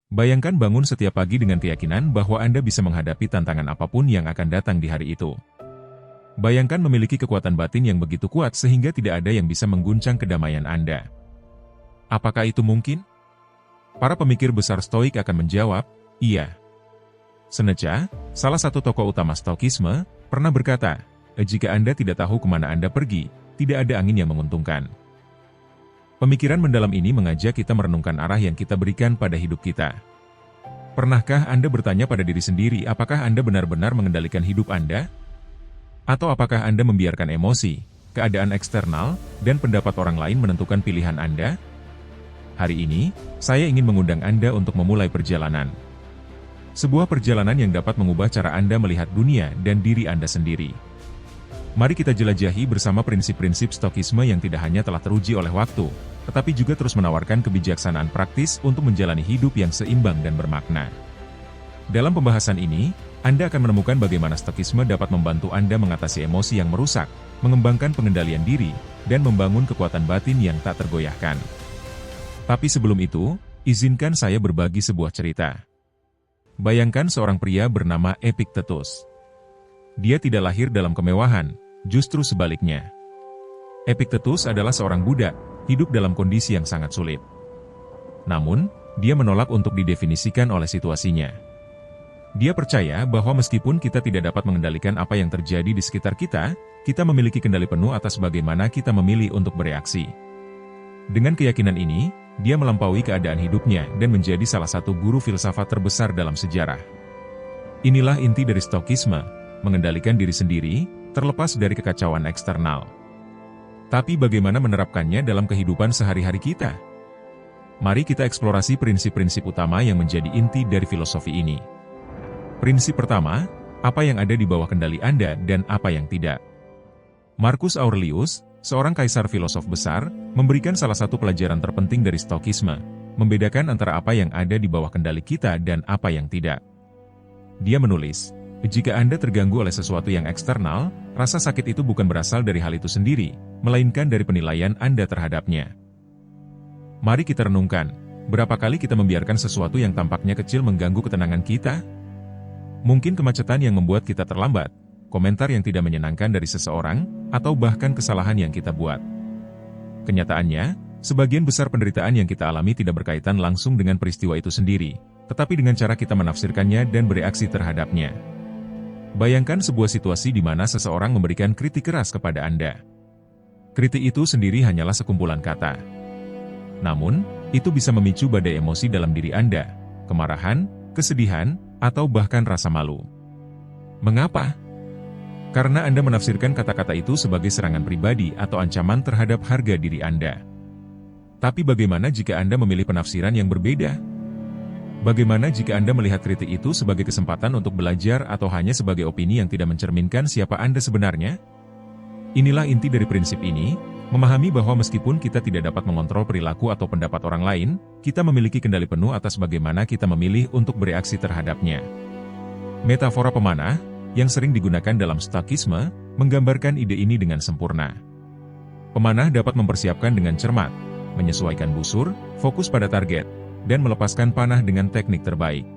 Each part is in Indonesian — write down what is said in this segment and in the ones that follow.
Bayangkan bangun setiap pagi dengan keyakinan bahwa Anda bisa menghadapi tantangan apapun yang akan datang di hari itu. Bayangkan memiliki kekuatan batin yang begitu kuat sehingga tidak ada yang bisa mengguncang kedamaian Anda. Apakah itu mungkin? Para pemikir besar Stoik akan menjawab, iya. Seneca, salah satu tokoh utama Stoikisme, pernah berkata, jika Anda tidak tahu kemana Anda pergi, tidak ada angin yang menguntungkan. Pemikiran mendalam ini mengajak kita merenungkan arah yang kita berikan pada hidup kita. Pernahkah Anda bertanya pada diri sendiri apakah Anda benar-benar mengendalikan hidup Anda? Atau apakah Anda membiarkan emosi, keadaan eksternal, dan pendapat orang lain menentukan pilihan Anda? Hari ini, saya ingin mengundang Anda untuk memulai perjalanan. Sebuah perjalanan yang dapat mengubah cara Anda melihat dunia dan diri Anda sendiri. Mari kita jelajahi bersama prinsip-prinsip Stoikisme yang tidak hanya telah teruji oleh waktu, tetapi juga terus menawarkan kebijaksanaan praktis untuk menjalani hidup yang seimbang dan bermakna. Dalam pembahasan ini, Anda akan menemukan bagaimana Stoikisme dapat membantu Anda mengatasi emosi yang merusak, mengembangkan pengendalian diri, dan membangun kekuatan batin yang tak tergoyahkan. Tapi sebelum itu, izinkan saya berbagi sebuah cerita. Bayangkan seorang pria bernama Epictetus. Dia tidak lahir dalam kemewahan, justru sebaliknya. Epictetus adalah seorang budak, hidup dalam kondisi yang sangat sulit. Namun, dia menolak untuk didefinisikan oleh situasinya. Dia percaya bahwa meskipun kita tidak dapat mengendalikan apa yang terjadi di sekitar kita, kita memiliki kendali penuh atas bagaimana kita memilih untuk bereaksi. Dengan keyakinan ini, dia melampaui keadaan hidupnya dan menjadi salah satu guru filsafat terbesar dalam sejarah. Inilah inti dari Stoikisme, mengendalikan diri sendiri, terlepas dari kekacauan eksternal. Tapi bagaimana menerapkannya dalam kehidupan sehari-hari kita? Mari kita eksplorasi prinsip-prinsip utama yang menjadi inti dari filosofi ini. Prinsip pertama, apa yang ada di bawah kendali Anda dan apa yang tidak. Marcus Aurelius, seorang kaisar filosof besar, memberikan salah satu pelajaran terpenting dari Stoikisme, membedakan antara apa yang ada di bawah kendali kita dan apa yang tidak. Dia menulis, jika Anda terganggu oleh sesuatu yang eksternal, rasa sakit itu bukan berasal dari hal itu sendiri, melainkan dari penilaian Anda terhadapnya. Mari kita renungkan, berapa kali kita membiarkan sesuatu yang tampaknya kecil mengganggu ketenangan kita? Mungkin kemacetan yang membuat kita terlambat, komentar yang tidak menyenangkan dari seseorang, atau bahkan kesalahan yang kita buat. Kenyataannya, sebagian besar penderitaan yang kita alami tidak berkaitan langsung dengan peristiwa itu sendiri, tetapi dengan cara kita menafsirkannya dan bereaksi terhadapnya. Bayangkan sebuah situasi di mana seseorang memberikan kritik keras kepada Anda. Kritik itu sendiri hanyalah sekumpulan kata. Namun, itu bisa memicu badai emosi dalam diri Anda, kemarahan, kesedihan, atau bahkan rasa malu. Mengapa? Karena Anda menafsirkan kata-kata itu sebagai serangan pribadi atau ancaman terhadap harga diri Anda. Tapi bagaimana jika Anda memilih penafsiran yang berbeda? Bagaimana jika Anda melihat kritik itu sebagai kesempatan untuk belajar atau hanya sebagai opini yang tidak mencerminkan siapa Anda sebenarnya? Inilah inti dari prinsip ini, memahami bahwa meskipun kita tidak dapat mengontrol perilaku atau pendapat orang lain, kita memiliki kendali penuh atas bagaimana kita memilih untuk bereaksi terhadapnya. Metafora pemanah, yang sering digunakan dalam Stoikisme, menggambarkan ide ini dengan sempurna. Pemanah dapat mempersiapkan dengan cermat, menyesuaikan busur, fokus pada target, dan melepaskan panah dengan teknik terbaik.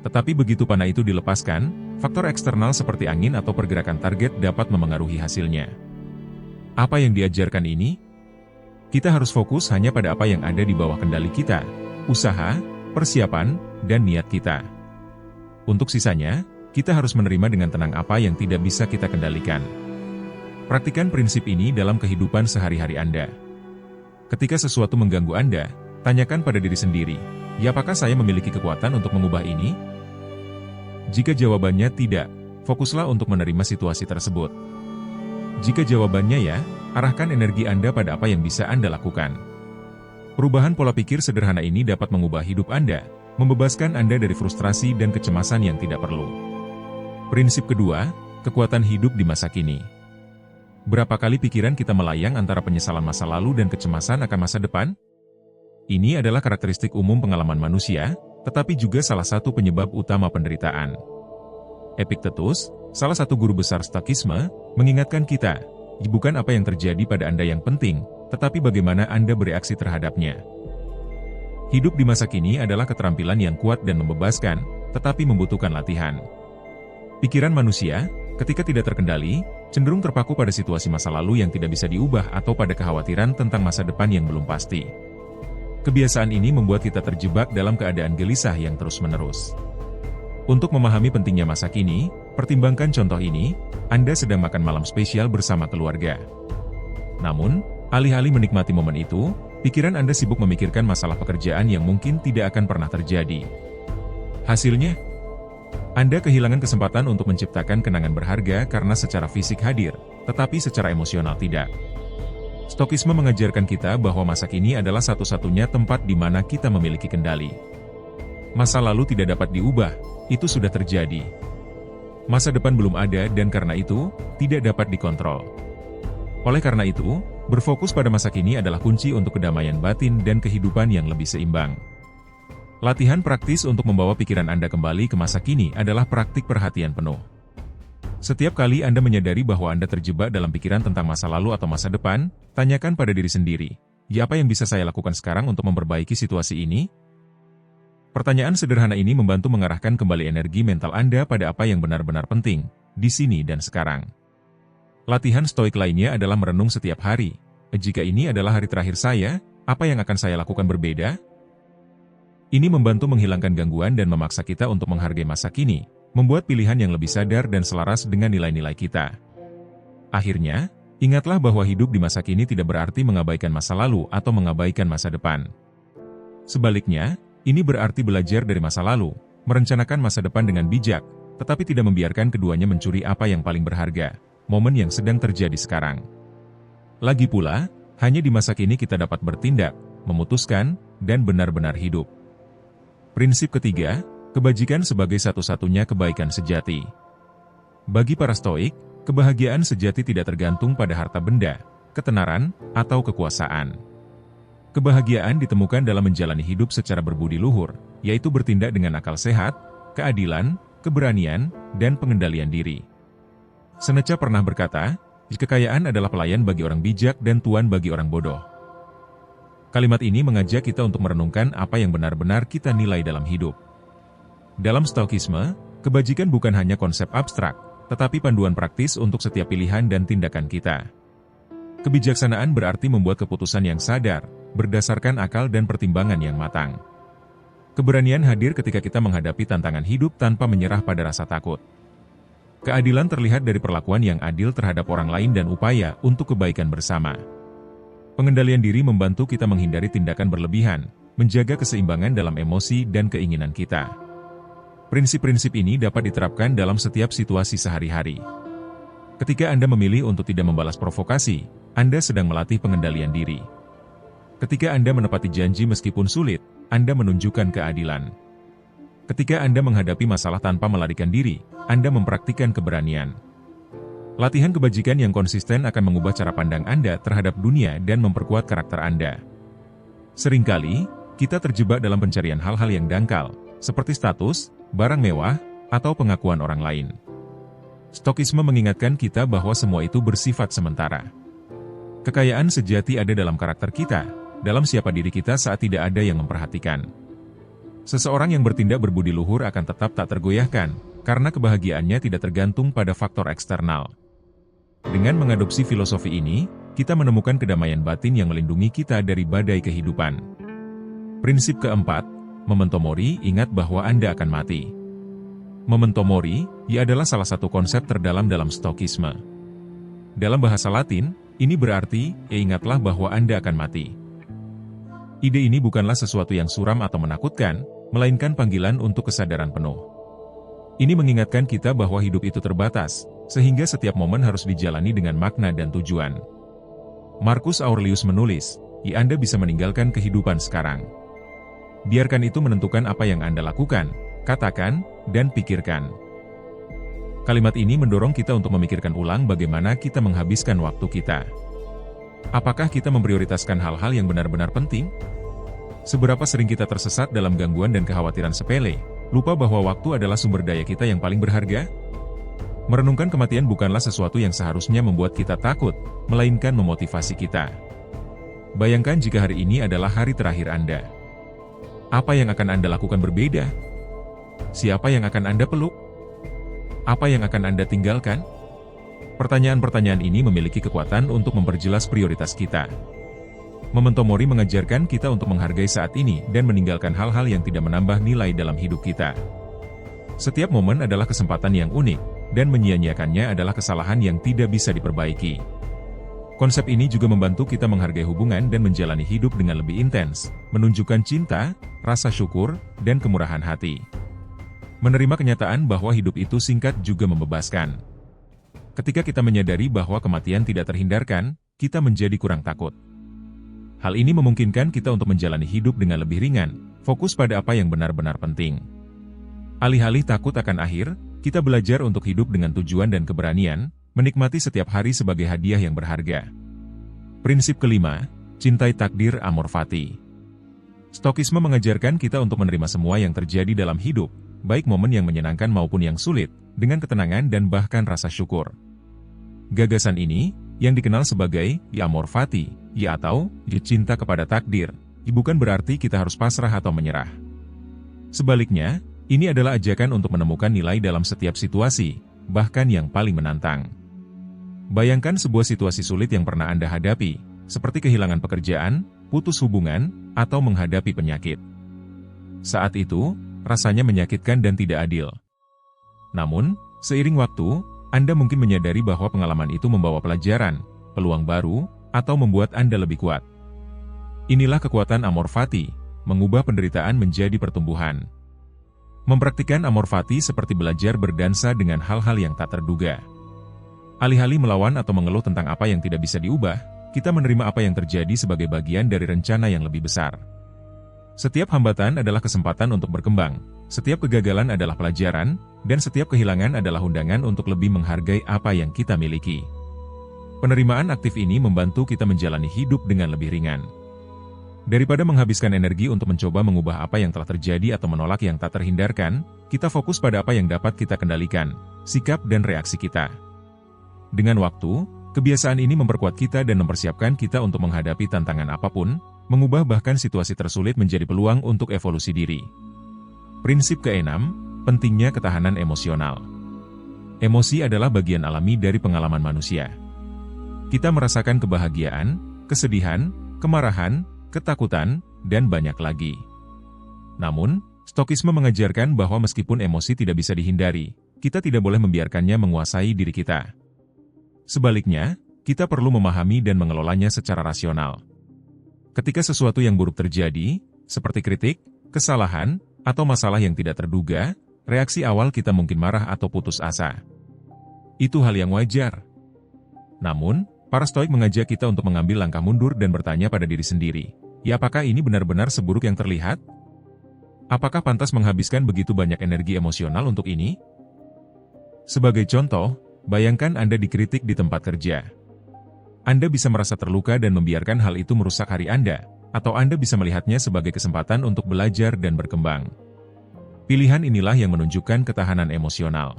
Tetapi begitu panah itu dilepaskan, faktor eksternal seperti angin atau pergerakan target dapat memengaruhi hasilnya. Apa yang diajarkan ini? Kita harus fokus hanya pada apa yang ada di bawah kendali kita, usaha, persiapan, dan niat kita. Untuk sisanya, kita harus menerima dengan tenang apa yang tidak bisa kita kendalikan. Praktikan prinsip ini dalam kehidupan sehari-hari Anda. Ketika sesuatu mengganggu Anda, tanyakan pada diri sendiri, apakah saya memiliki kekuatan untuk mengubah ini? Jika jawabannya tidak, fokuslah untuk menerima situasi tersebut. Jika jawabannya ya, arahkan energi Anda pada apa yang bisa Anda lakukan. Perubahan pola pikir sederhana ini dapat mengubah hidup Anda, membebaskan Anda dari frustrasi dan kecemasan yang tidak perlu. Prinsip kedua, kekuatan hidup di masa kini. Berapa kali pikiran kita melayang antara penyesalan masa lalu dan kecemasan akan masa depan? Ini adalah karakteristik umum pengalaman manusia, tetapi juga salah satu penyebab utama penderitaan. Epictetus, salah satu guru besar Stoikisme, mengingatkan kita, bukan apa yang terjadi pada Anda yang penting, tetapi bagaimana Anda bereaksi terhadapnya. Hidup di masa kini adalah keterampilan yang kuat dan membebaskan, tetapi membutuhkan latihan. Pikiran manusia, ketika tidak terkendali, cenderung terpaku pada situasi masa lalu yang tidak bisa diubah atau pada kekhawatiran tentang masa depan yang belum pasti. Kebiasaan ini membuat kita terjebak dalam keadaan gelisah yang terus-menerus. Untuk memahami pentingnya masa kini, pertimbangkan contoh ini, Anda sedang makan malam spesial bersama keluarga. Namun, alih-alih menikmati momen itu, pikiran Anda sibuk memikirkan masalah pekerjaan yang mungkin tidak akan pernah terjadi. Hasilnya, Anda kehilangan kesempatan untuk menciptakan kenangan berharga karena secara fisik hadir, tetapi secara emosional tidak. Stokisme mengajarkan kita bahwa masa kini adalah satu-satunya tempat di mana kita memiliki kendali. Masa lalu tidak dapat diubah, itu sudah terjadi. Masa depan belum ada dan karena itu, tidak dapat dikontrol. Oleh karena itu, berfokus pada masa kini adalah kunci untuk kedamaian batin dan kehidupan yang lebih seimbang. Latihan praktis untuk membawa pikiran Anda kembali ke masa kini adalah praktik perhatian penuh. Setiap kali Anda menyadari bahwa Anda terjebak dalam pikiran tentang masa lalu atau masa depan, tanyakan pada diri sendiri, "Ya, apa yang bisa saya lakukan sekarang untuk memperbaiki situasi ini?" Pertanyaan sederhana ini membantu mengarahkan kembali energi mental Anda pada apa yang benar-benar penting, di sini dan sekarang. Latihan stoik lainnya adalah merenung setiap hari. Jika ini adalah hari terakhir saya, apa yang akan saya lakukan berbeda? Ini membantu menghilangkan gangguan dan memaksa kita untuk menghargai masa kini, membuat pilihan yang lebih sadar dan selaras dengan nilai-nilai kita. Akhirnya, ingatlah bahwa hidup di masa kini tidak berarti mengabaikan masa lalu atau mengabaikan masa depan. Sebaliknya, ini berarti belajar dari masa lalu, merencanakan masa depan dengan bijak, tetapi tidak membiarkan keduanya mencuri apa yang paling berharga, momen yang sedang terjadi sekarang. Lagi pula, hanya di masa kini kita dapat bertindak, memutuskan, dan benar-benar hidup. Prinsip ketiga, kebajikan sebagai satu-satunya kebaikan sejati. Bagi para stoik, kebahagiaan sejati tidak tergantung pada harta benda, ketenaran, atau kekuasaan. Kebahagiaan ditemukan dalam menjalani hidup secara berbudi luhur, yaitu bertindak dengan akal sehat, keadilan, keberanian, dan pengendalian diri. Seneca pernah berkata, kekayaan adalah pelayan bagi orang bijak dan tuan bagi orang bodoh. Kalimat ini mengajak kita untuk merenungkan apa yang benar-benar kita nilai dalam hidup. Dalam Stoikisme, kebajikan bukan hanya konsep abstrak, tetapi panduan praktis untuk setiap pilihan dan tindakan kita. Kebijaksanaan berarti membuat keputusan yang sadar, berdasarkan akal dan pertimbangan yang matang. Keberanian hadir ketika kita menghadapi tantangan hidup tanpa menyerah pada rasa takut. Keadilan terlihat dari perlakuan yang adil terhadap orang lain dan upaya untuk kebaikan bersama. Pengendalian diri membantu kita menghindari tindakan berlebihan, menjaga keseimbangan dalam emosi dan keinginan kita. Prinsip-prinsip ini dapat diterapkan dalam setiap situasi sehari-hari. Ketika Anda memilih untuk tidak membalas provokasi, Anda sedang melatih pengendalian diri. Ketika Anda menepati janji meskipun sulit, Anda menunjukkan keadilan. Ketika Anda menghadapi masalah tanpa melarikan diri, Anda mempraktikkan keberanian. Latihan kebajikan yang konsisten akan mengubah cara pandang Anda terhadap dunia dan memperkuat karakter Anda. Seringkali, kita terjebak dalam pencarian hal-hal yang dangkal, seperti status, barang mewah, atau pengakuan orang lain. Stoikisme mengingatkan kita bahwa semua itu bersifat sementara. Kekayaan sejati ada dalam karakter kita, dalam siapa diri kita saat tidak ada yang memperhatikan. Seseorang yang bertindak berbudi luhur akan tetap tak tergoyahkan, karena kebahagiaannya tidak tergantung pada faktor eksternal. Dengan mengadopsi filosofi ini, kita menemukan kedamaian batin yang melindungi kita dari badai kehidupan. Prinsip keempat, memento mori, ingat bahwa Anda akan mati. Memento mori, adalah salah satu konsep terdalam dalam Stoikisme. Dalam bahasa Latin, ini berarti, ingatlah bahwa Anda akan mati. Ide ini bukanlah sesuatu yang suram atau menakutkan, melainkan panggilan untuk kesadaran penuh. Ini mengingatkan kita bahwa hidup itu terbatas, sehingga setiap momen harus dijalani dengan makna dan tujuan. Marcus Aurelius menulis, Anda bisa meninggalkan kehidupan sekarang. Biarkan itu menentukan apa yang Anda lakukan, katakan, dan pikirkan. Kalimat ini mendorong kita untuk memikirkan ulang bagaimana kita menghabiskan waktu kita. Apakah kita memprioritaskan hal-hal yang benar-benar penting? Seberapa sering kita tersesat dalam gangguan dan kekhawatiran sepele, lupa bahwa waktu adalah sumber daya kita yang paling berharga? Merenungkan kematian bukanlah sesuatu yang seharusnya membuat kita takut, melainkan memotivasi kita. Bayangkan jika hari ini adalah hari terakhir Anda. Apa yang akan Anda lakukan berbeda? Siapa yang akan Anda peluk? Apa yang akan Anda tinggalkan? Pertanyaan-pertanyaan ini memiliki kekuatan untuk memperjelas prioritas kita. Memento Mori mengajarkan kita untuk menghargai saat ini dan meninggalkan hal-hal yang tidak menambah nilai dalam hidup kita. Setiap momen adalah kesempatan yang unik, dan menyia-nyiakannya adalah kesalahan yang tidak bisa diperbaiki. Konsep ini juga membantu kita menghargai hubungan dan menjalani hidup dengan lebih intens, menunjukkan cinta, rasa syukur, dan kemurahan hati. Menerima kenyataan bahwa hidup itu singkat juga membebaskan. Ketika kita menyadari bahwa kematian tidak terhindarkan, kita menjadi kurang takut. Hal ini memungkinkan kita untuk menjalani hidup dengan lebih ringan, fokus pada apa yang benar-benar penting. Alih-alih takut akan akhir, kita belajar untuk hidup dengan tujuan dan keberanian, menikmati setiap hari sebagai hadiah yang berharga. Prinsip kelima, cintai takdir amor fati. Stokisme mengajarkan kita untuk menerima semua yang terjadi dalam hidup, baik momen yang menyenangkan maupun yang sulit, dengan ketenangan dan bahkan rasa syukur. Gagasan ini, yang dikenal sebagai amor fati, atau cinta kepada takdir, bukan berarti kita harus pasrah atau menyerah. Sebaliknya, ini adalah ajakan untuk menemukan nilai dalam setiap situasi, bahkan yang paling menantang. Bayangkan sebuah situasi sulit yang pernah Anda hadapi, seperti kehilangan pekerjaan, putus hubungan, atau menghadapi penyakit. Saat itu, rasanya menyakitkan dan tidak adil. Namun, seiring waktu, Anda mungkin menyadari bahwa pengalaman itu membawa pelajaran, peluang baru, atau membuat Anda lebih kuat. Inilah kekuatan amor fati, mengubah penderitaan menjadi pertumbuhan. Mempraktikkan amor fati seperti belajar berdansa dengan hal-hal yang tak terduga. Alih-alih melawan atau mengeluh tentang apa yang tidak bisa diubah, kita menerima apa yang terjadi sebagai bagian dari rencana yang lebih besar. Setiap hambatan adalah kesempatan untuk berkembang, setiap kegagalan adalah pelajaran, dan setiap kehilangan adalah undangan untuk lebih menghargai apa yang kita miliki. Penerimaan aktif ini membantu kita menjalani hidup dengan lebih ringan. Daripada menghabiskan energi untuk mencoba mengubah apa yang telah terjadi atau menolak yang tak terhindarkan, kita fokus pada apa yang dapat kita kendalikan, sikap dan reaksi kita. Dengan waktu, kebiasaan ini memperkuat kita dan mempersiapkan kita untuk menghadapi tantangan apapun, mengubah bahkan situasi tersulit menjadi peluang untuk evolusi diri. Prinsip keenam, pentingnya ketahanan emosional. Emosi adalah bagian alami dari pengalaman manusia. Kita merasakan kebahagiaan, kesedihan, kemarahan, ketakutan, dan banyak lagi. Namun, Stokisme mengajarkan bahwa meskipun emosi tidak bisa dihindari, kita tidak boleh membiarkannya menguasai diri kita. Sebaliknya, kita perlu memahami dan mengelolanya secara rasional. Ketika sesuatu yang buruk terjadi, seperti kritik, kesalahan, atau masalah yang tidak terduga, reaksi awal kita mungkin marah atau putus asa. Itu hal yang wajar. Namun, para Stoik mengajak kita untuk mengambil langkah mundur dan bertanya pada diri sendiri, apakah ini benar-benar seburuk yang terlihat? Apakah pantas menghabiskan begitu banyak energi emosional untuk ini? Sebagai contoh, bayangkan Anda dikritik di tempat kerja. Anda bisa merasa terluka dan membiarkan hal itu merusak hari Anda, atau Anda bisa melihatnya sebagai kesempatan untuk belajar dan berkembang. Pilihan inilah yang menunjukkan ketahanan emosional.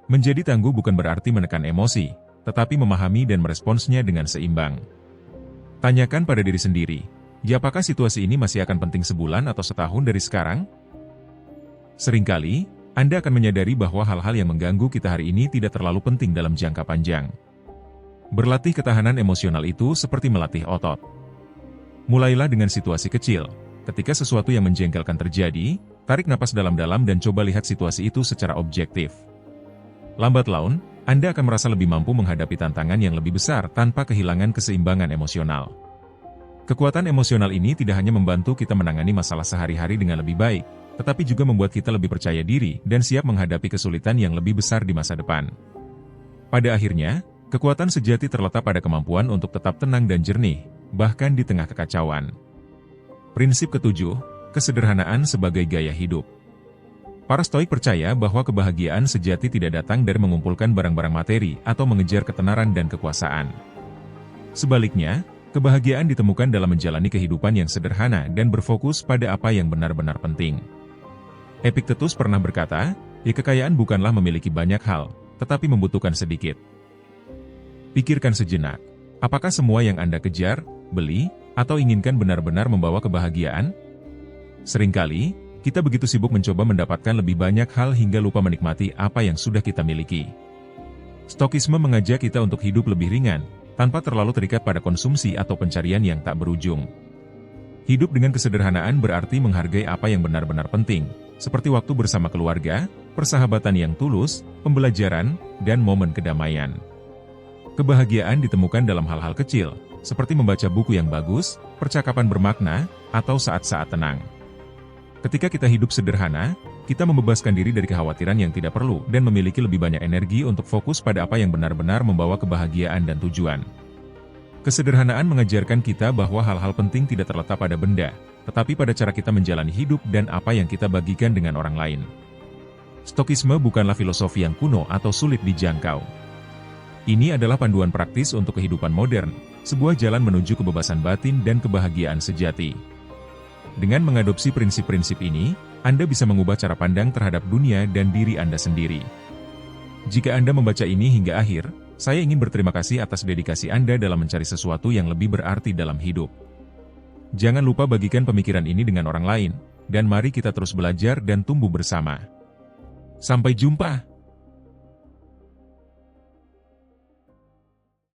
Menjadi tangguh bukan berarti menekan emosi, tetapi memahami dan meresponsnya dengan seimbang. Tanyakan pada diri sendiri, apakah situasi ini masih akan penting sebulan atau setahun dari sekarang? Seringkali, Anda akan menyadari bahwa hal-hal yang mengganggu kita hari ini tidak terlalu penting dalam jangka panjang. Berlatih ketahanan emosional itu seperti melatih otot. Mulailah dengan situasi kecil. Ketika sesuatu yang menjengkelkan terjadi, tarik napas dalam-dalam dan coba lihat situasi itu secara objektif. Lambat laun, Anda akan merasa lebih mampu menghadapi tantangan yang lebih besar tanpa kehilangan keseimbangan emosional. Kekuatan emosional ini tidak hanya membantu kita menangani masalah sehari-hari dengan lebih baik, tetapi juga membuat kita lebih percaya diri dan siap menghadapi kesulitan yang lebih besar di masa depan. Pada akhirnya, kekuatan sejati terletak pada kemampuan untuk tetap tenang dan jernih, bahkan di tengah kekacauan. Prinsip ketujuh, kesederhanaan sebagai gaya hidup. Para Stoik percaya bahwa kebahagiaan sejati tidak datang dari mengumpulkan barang-barang materi atau mengejar ketenaran dan kekuasaan. Sebaliknya, kebahagiaan ditemukan dalam menjalani kehidupan yang sederhana dan berfokus pada apa yang benar-benar penting. Epictetus pernah berkata, kekayaan bukanlah memiliki banyak hal, tetapi membutuhkan sedikit. Pikirkan sejenak, apakah semua yang Anda kejar, beli, atau inginkan benar-benar membawa kebahagiaan? Seringkali, kita begitu sibuk mencoba mendapatkan lebih banyak hal hingga lupa menikmati apa yang sudah kita miliki. Stokisme mengajak kita untuk hidup lebih ringan, tanpa terlalu terikat pada konsumsi atau pencarian yang tak berujung. Hidup dengan kesederhanaan berarti menghargai apa yang benar-benar penting, seperti waktu bersama keluarga, persahabatan yang tulus, pembelajaran, dan momen kedamaian. Kebahagiaan ditemukan dalam hal-hal kecil, seperti membaca buku yang bagus, percakapan bermakna, atau saat-saat tenang. Ketika kita hidup sederhana, kita membebaskan diri dari kekhawatiran yang tidak perlu dan memiliki lebih banyak energi untuk fokus pada apa yang benar-benar membawa kebahagiaan dan tujuan. Kesederhanaan mengajarkan kita bahwa hal-hal penting tidak terletak pada benda, tetapi pada cara kita menjalani hidup dan apa yang kita bagikan dengan orang lain. Stokisme bukanlah filosofi yang kuno atau sulit dijangkau. Ini adalah panduan praktis untuk kehidupan modern, sebuah jalan menuju kebebasan batin dan kebahagiaan sejati. Dengan mengadopsi prinsip-prinsip ini, Anda bisa mengubah cara pandang terhadap dunia dan diri Anda sendiri. Jika Anda membaca ini hingga akhir, saya ingin berterima kasih atas dedikasi Anda dalam mencari sesuatu yang lebih berarti dalam hidup. Jangan lupa bagikan pemikiran ini dengan orang lain, dan mari kita terus belajar dan tumbuh bersama. Sampai jumpa!